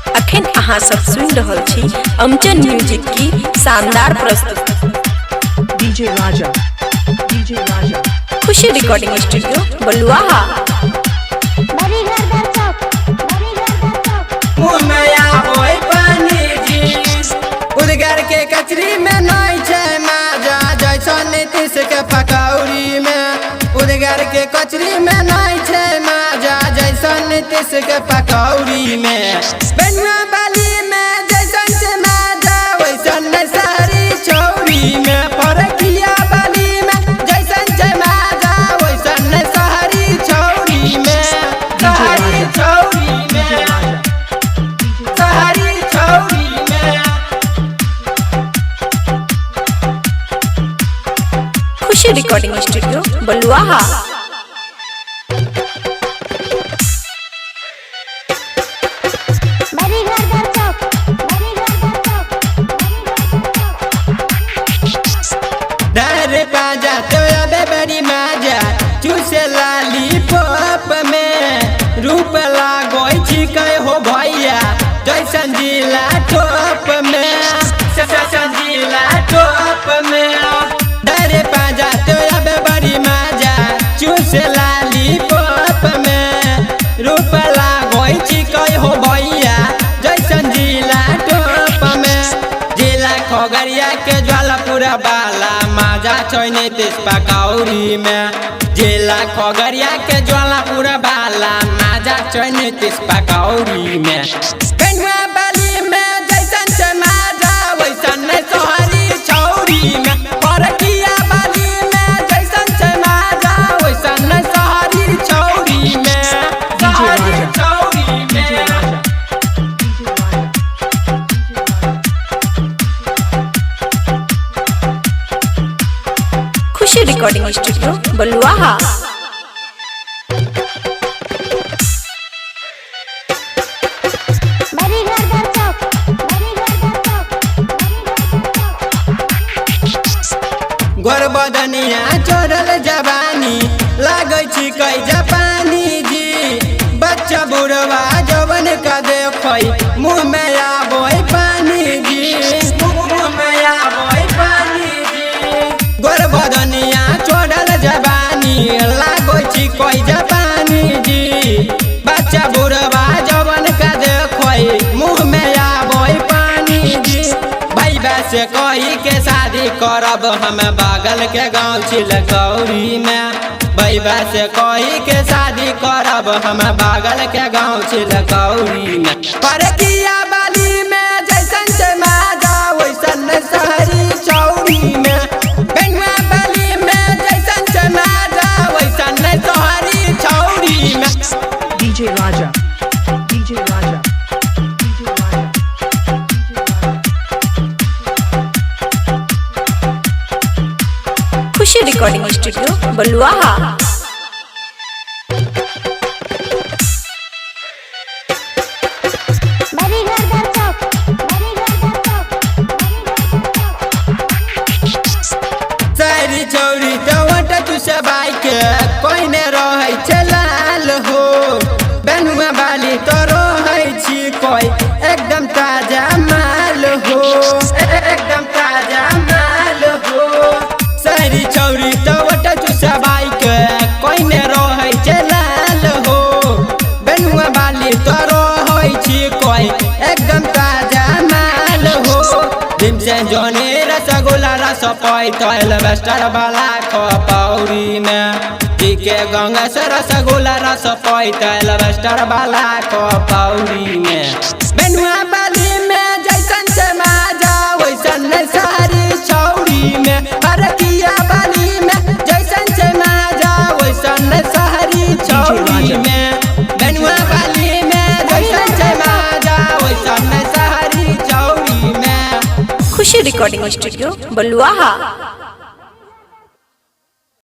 अखन अहाँ सब सुन रहल छी अमचन म्यूजिक की शानदार प्रस्तुति। डीजे राजा खुशी रिकॉर्डिंग स्टूडियो बलुआहा। उदगर के कचरी में नहीं छे माजा जैसन नीतीश के पकौड़ी में। उदगर के कचरी में नहीं छे माजा जैसन नीतीश के पकौड़ी में। बेनुआ बाली में जैसन छे माजा वैसन सारी चौड़ी में। फरकिया बाली में जैसन छे माजा वैसन सारी चौड़ी में। सारी चौड़ी में सारी चौड़ी में। खुशी रिकॉर्डिंग स्टूडियो बलुआहा। डरे पाजा तो अबे बड़ी माजा चूसे लाली पॉप में। रूप लागोई छिकै हो भैया जैसन जिला टॉप में। जैसन जिला टॉप में। डरे पाजा तो अबे बड़ी माजा चूसे लाली पॉप में। रूप लागोई छिकै हो भैया जैसन जिला टॉप में। जिला खगड़िया के ज्वालापुरा बाला माजा छोय नीतीश पकौड़ी में। जिला खगड़िया के ज्वालापुरा बाला माजा छोय नीतीश पकौड़ी में। बेनुआ बाली में जैसन छे माजा वैसन सोहरी चौड़ी में। फरकिया बाली में जैसन छे माजा वैसन सोहरी चौड़ी में। सोहरी चौड़ी में। खुशी रिकॉर्डिंग स्टूडियो बलुआहा। गोरबदनिया चोरल जवानी लागै छिकै जापानी जी। बच्चा बुढ़वा जवन का देखै मुँह में आबै पानी जी। मुँह में आबै पानी जी। गोरबदनिया चोरल जवानी लागै छिकै जापानी जी। बच्चा बुढ़वा जवन का देखै मुँह में आबै पानी जी। भैया से कही के शादी करब हम बगल के गाँव चिलकौड़ी में। भैया से कही के शादी करब हम बगल के गाँव चिलकौड़ी में। फरकिया बाली में जैसन छे माजा वैसन शहरी चौड़ी में। बेनुआ बाली में जैसन छे माजा वैसन शहरी चौड़ी में। डीजे राजा खुशी रिकॉर्डिंग स्टूडियो बलुआहा। सारी चौड़ी टवट तुसे बाई के कोई ने रहे छे लाल हो। बेनुआ बाली तो रहे छी कोई एकदम ताजा माल हो। एकदम ताजा माल हो। सारी चौड़ी टवट तुसे बाई के कोई ने रहे छे लाल हो। बेनुआ बाली तो रहे छी कोई एकदम ताजा माल हो। दिन से जोने रसगुल्ला रस पैतल बेस्टर वाला खपौड़ी में। के गंगा से रसगुल्ला रस पैतल बेस्टर वाला खपौड़ी में। बेनुआ बाली में जैसन छे माजा वैसन सारी चौड़ी में। फरकिया बाली में जैसन छे माजा वैसन सारी चौड़ी में। बेनुआ बाली में जैसन छे माजा वैसन सारी चौड़ी में। खुशी रिकॉर्डिंग स्टूडियो बलुआहा।